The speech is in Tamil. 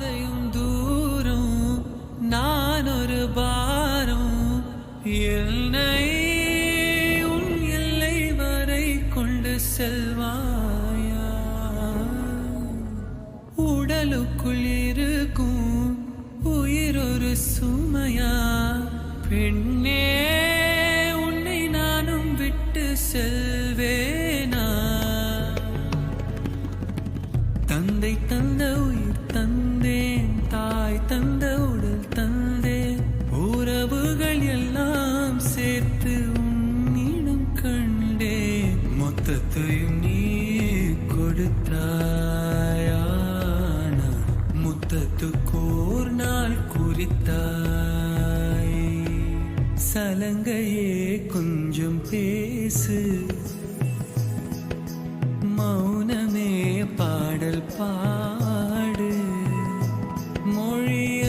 பாதையும் தூரம் நான் ஒரு பாரம் என்னை உன் எல்லை வரை கொண்டு செல்வாயா உடலுக்குள் இருக்கும் உயிர் ஒரு சுமையா பெண்ணே உன்னை நானும் விட்டு செல்வேனா தந்தை தந்த உயிர் தந்தேன் தாய் தந்த உடல் தந்தேன் உறவுகள் எல்லாம் சேர்த்து உன்னிடம் கண்டேன் மொத்தத்தையும் நீ கொடுத்தாயா முத்தத்துக்கோர் நாள் குறித்தாய் சலங்கையே கொஞ்சம் பேசு மௌனமே பாடல் பாடு மொழிய